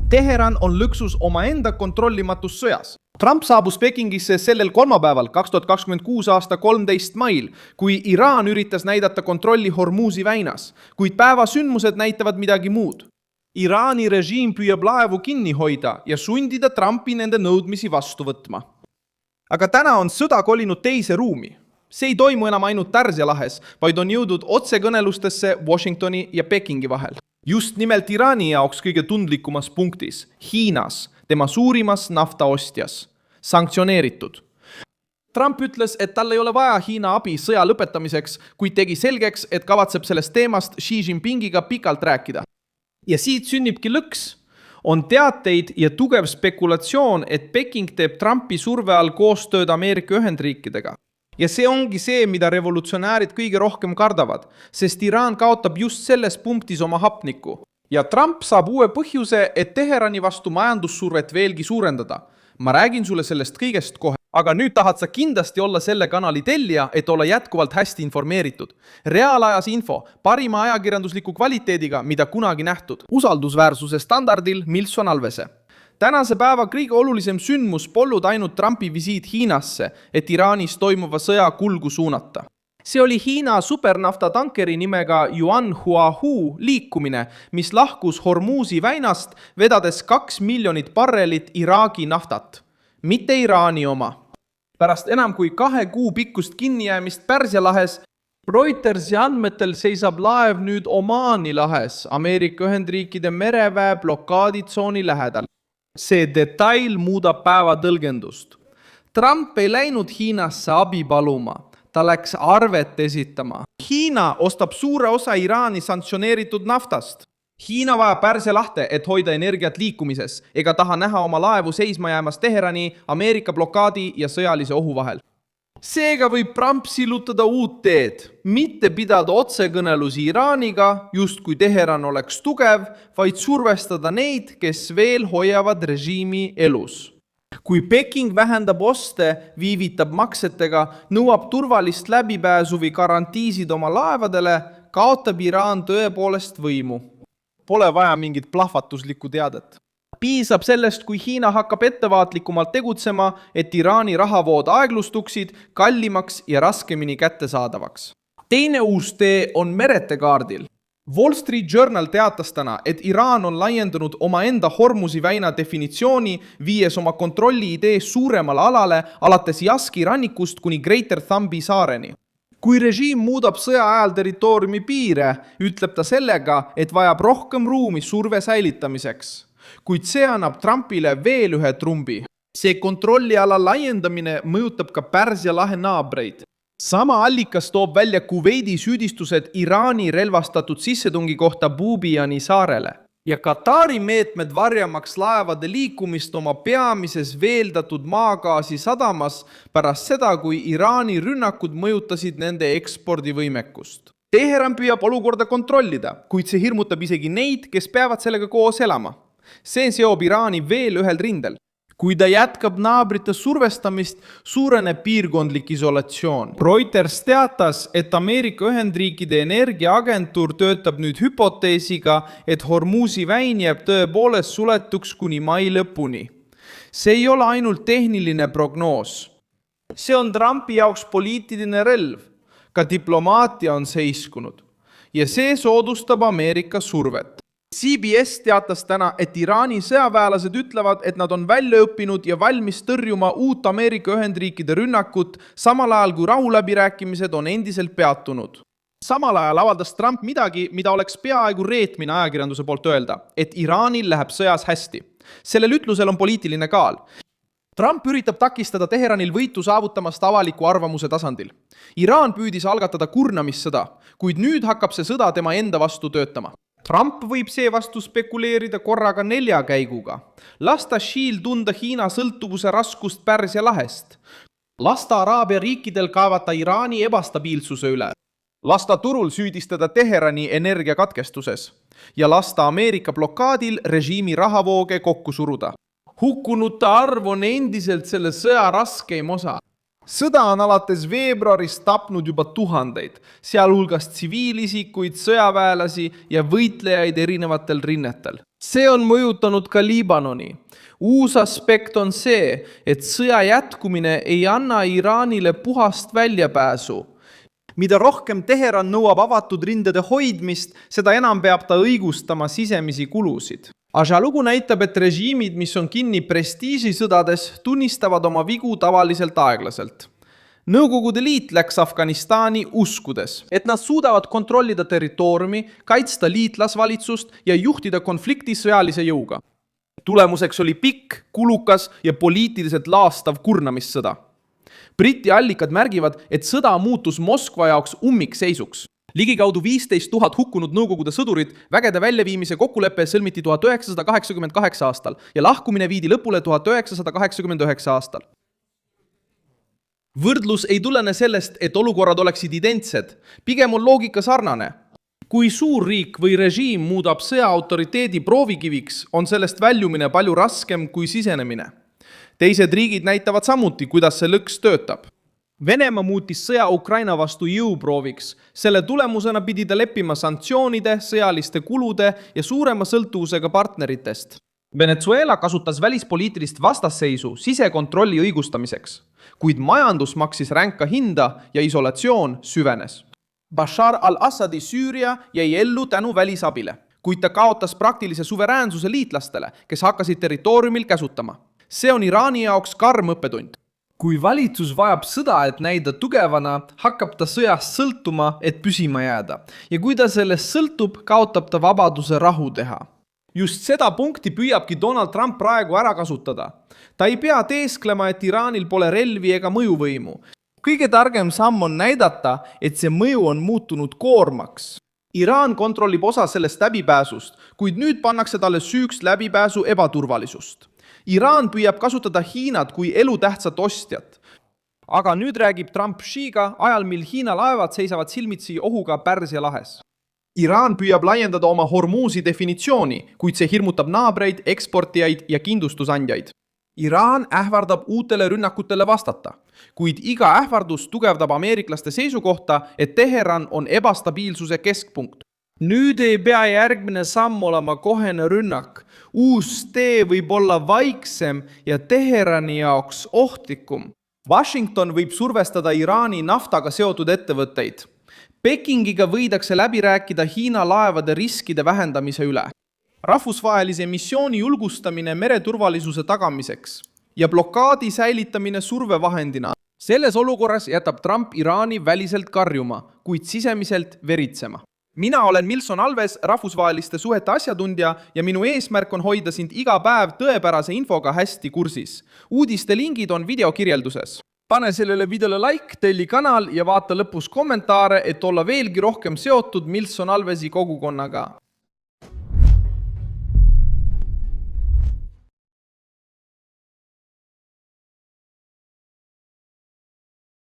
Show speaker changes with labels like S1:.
S1: Teheran on lõksus omaenda kontrollimatus sõjas. Trump saabus Pekingisse sellel kolmapäeval 2026 aasta 13 mail, kui Iraan üritas näidata kontrolli Hormuzi väinas, kuid päeva sündmused näitavad midagi muud. Iraani režiim püüab laevu kinni hoida ja sundida Trumpi nende nõudmisi vastu võtma. Aga täna on sõda kolinud teise ruumi. See ei toimu enam ainult Pärsia lahes, vaid on jõudnud otsekõnelustesse Washingtoni ja Pekingi vahel. Just nimelt Iraani jaoks kõige tundlikumas punktis, Hiinas, tema suurimas naftaostjas, sanktsioneeritud. Trump ütles, et tal ei ole vaja Hiina abi sõja lõpetamiseks, kuid tegi selgeks, et kavatseb sellest teemast Xi Jinpingiga pikalt rääkida. Ja siit sünnibki lõks. On teateid ja tugev spekulatsioon, et Peking teeb Trumpi surve all koostööd Ameerika Ühendriikidega. Ja see ongi see, mida revolutsionäärid kõige rohkem kardavad, sest Iraan kaotab just selles punktis oma hapniku. Ja Trump saab uue põhjuse, et Teherani vastu majandussurvet veelgi suurendada. Ma räägin sulle sellest kõigest kohe. Aga nüüd tahad sa kindlasti olla selle kanali tellija, et olla jätkuvalt hästi informeeritud. Reaalajas info, parima ajakirjandusliku kvaliteediga, mida kunagi nähtud. Usaldusväärsuse standardil Milson Alvese. Tänase päeva kõige olulisem sündmus polnud ainult Trumpi visiit Hiinasse, et Iraanis toimuva sõja kulgu suunata. See oli Hiina supernafta tankeri nimega Yuan Huahu liikumine, mis lahkus Hormuzi väinast, vedades 2 miljonit barrelit Iraagi naftat, mitte Iraani oma. Pärast enam kui 2 kuu pikkust kinnijäämist Pärsia lahes, Reutersi andmetel seisab laev nüüd Omaani lahes, Ameerika Ühendriikide mereväe blokaaditsooni lähedal. See detail muudab päeva tõlgendust. Trump ei läinud Hiinasse abi paluma, ta läks arvet esitama. Hiina ostab suure osa Iraani sanktsioneeritud naftast. Hiina vajab Pärsia lahte, et hoida energiat liikumises, ega taha näha oma laevu seisma jäämas Teherani, Ameerika blokaadi ja sõjalise ohu vahel. Seega võib Trump sillutada uut teed, mitte pidada otsekõnelusi Iraaniga, just kui Teheran oleks tugev, vaid survestada neid, kes veel hoiavad režiimi elus. Kui Peking vähendab oste, viivitab maksetega, nõuab turvalist läbipääsu või garantiisid oma laevadele, kaotab Iraan tõepoolest võimu. Pole vaja mingit plahvatuslikku teadet. Piisab sellest, kui Hiina hakkab ettevaatlikumalt tegutsema, et Iraani rahavood aeglustuksid, kallimaks ja raskemini kättesaadavaks. Teine uus tee on meretekaardil. Wall Street Journal teatas täna, et Iraan on laiendanud omaenda Hormuzi väina definitsiooni, viies oma kontrolli idee suuremale alale alates Jaski rannikust kuni Greater Thambi saareni. Kui režiim muudab sõja ajal territooriumi piire, ütleb ta sellega, et vajab rohkem ruumi surve säilitamiseks. Kuid see annab Trumpile veel ühe trumbi. See kontrolliala laiendamine mõjutab ka Pärsia lahe naabreid. Sama allikas toob välja Kuveidi süüdistused Iraani relvastatud sissetungi kohta Bubiani saarele. Ja Katari meetmed varjamaks laevade liikumist oma peamises veeldatud maagaasi sadamas pärast seda, kui Iraani rünnakud mõjutasid nende ekspordivõimekust. Teheran püüab olukorda kontrollida, kuid see hirmutab isegi neid, kes peavad sellega koos elama. See seob Iraani veel ühel rindel. Kui ta jätkab naabrite survestamist, suureneb piirkondlik isolatsioon. Reuters teatas, et Ameerika Ühendriikide energiaagentuur töötab nüüd hüpoteesiga, et Hormuzi väin jääb tõepoolest suletuks kuni mai lõpuni. See ei ole ainult tehniline prognoos. See on Trumpi jaoks poliitiline relv. Ka diplomaatia on seiskunud. Ja see soodustab Ameerika survet. CBS teatas täna, et Iraani sõjaväelased ütlevad, et nad on välja õppinud ja valmis tõrjuma uut Ameerika Ühendriikide rünnakut, samal ajal kui rahuläbirääkimised on endiselt peatunud. Samal ajal avaldas Trump midagi, mida oleks peaaegu reetmine ajakirjanduse poolt öelda, et Iraanil läheb sõjas hästi. Sellel ütlusel on poliitiline kaal. Trump üritab takistada Teheranil võitu saavutamast avaliku arvamuse tasandil. Iraan püüdis algatada kurnamissõda, kuid nüüd hakkab see sõda tema enda vastu töötama. Trump võib seevastu spekuleerida korraga 4 käiguga. Lasta Xi'l tunda Hiina sõltuvuse raskust Pärsia lahest. Lasta Araabia riikidel kaevata Iraani ebastabiilsuse üle. Lasta turul süüdistada Teherani energiakatkestuses. Ja lasta Ameerika blokaadil režiimi rahavooge kokku suruda. Hukkunute arv on endiselt selle sõja raskeim osa. sõda on alates veebruarist tapnud juba tuhandeid, sealhulgas tsiviilisikuid, sõjaväelasi ja võitlejaid erinevatel rinnetel. See on mõjutanud ka Liibanoni. Uus aspekt on see, et sõja jätkumine ei anna Iraanile puhast väljapääsu. Mida rohkem Teheran nõuab avatud rindade hoidmist, seda enam peab ta õigustama sisemisi kulusid. Ajalugu näitab, et režiimid, mis on kinni prestiižisõdades, tunnistavad oma vigu tavaliselt aeglaselt. Nõukogude Liit läks Afganistani uskudes, et nad suudavad kontrollida territooriumi, kaitsta liitlasvalitsust ja juhtida konflikti sõjalise jõuga. Tulemuseks oli pikk, kulukas ja poliitiliselt laastav kurnamissõda. Briti allikad märgivad, et sõda muutus Moskva jaoks ummikseisuks. Ligikaudu 15 000 hukkunud Nõukogude sõdurid vägede väljaviimise kokkulepe sõlmiti 1988 aastal ja lahkumine viidi lõpule 1989 aastal. Võrdlus ei tulene sellest, et olukorrad oleksid identsed. Pigem on loogika sarnane. Kui suur riik või režiim muudab sõja autoriteedi proovikiviks, on sellest väljumine palju raskem kui sisenemine. Teised riigid näitavad samuti, kuidas see lõks töötab. Venemaa muutis sõja Ukraina vastu jõuprooviks. Selle tulemusena pidi ta leppima sanktsioonide, sõjaliste kulude ja suurema sõltuvusega partneritest. Venezuela kasutas välispoliitilist vastasseisu sisekontrolli õigustamiseks, kuid majandus maksis ränka hinda ja isolatsioon süvenes. Bashar al-Assadi Süüria jäi ellu tänu välisabile, kuid ta kaotas praktilise suveräänsuse liitlastele, kes hakkasid territooriumil käsutama. See on Iraani jaoks karm õppetund. Kui valitsus vajab sõda, et näida tugevana, hakkab ta sõjast sõltuma, et püsima jääda. Ja kui ta sellest sõltub, kaotab ta vabaduse rahu teha. Just seda punkti püüabki Donald Trump praegu ära kasutada. Ta ei pea teesklema, et Iraanil pole relvi ega mõjuvõimu. Kõige targem samm on näidata, et see mõju on muutunud koormaks. Iraan kontrollib osa sellest läbipääsust, kuid nüüd pannakse talle süüks läbipääsu ebaturvalisust. Iraan püüab kasutada Hiinat kui elutähtsat ostjat. Aga nüüd räägib Trump Xiga ajal, mil Hiina laevad seisavad silmitsi ohuga Pärsia lahes. Iraan püüab laiendada oma Hormuzi definitsiooni, kuid see hirmutab naabreid, eksportijaid ja kindustusandjaid. Iraan ähvardab uutele rünnakutele vastata, kuid iga ähvardus tugevdab ameeriklaste seisukohta, et Teheran on ebastabiilsuse keskpunkt. Nüüd ei pea järgmine samm olema kohene rünnak. Uus tee võib olla vaiksem ja Teherani jaoks ohtlikum. Washington võib survestada Iraani naftaga seotud ettevõtteid. Pekingiga võidakse läbi rääkida Hiina laevade riskide vähendamise üle. Rahvusvahelise missiooni julgustamine mereturvalisuse tagamiseks ja blokaadi säilitamine survevahendina. Selles olukorras jätab Trump Iraani väliselt karjuma, kuid sisemiselt veritsema. Mina olen Milson Alves, rahvusvaheliste suhete asjatundja ja minu eesmärk on hoida sind iga päev tõepärase infoga hästi kursis. Uudiste lingid on videokirjelduses. Pane sellele videole like, telli kanal ja vaata lõpus kommentaare, et olla veelgi rohkem seotud Milson Alvesi kogukonnaga.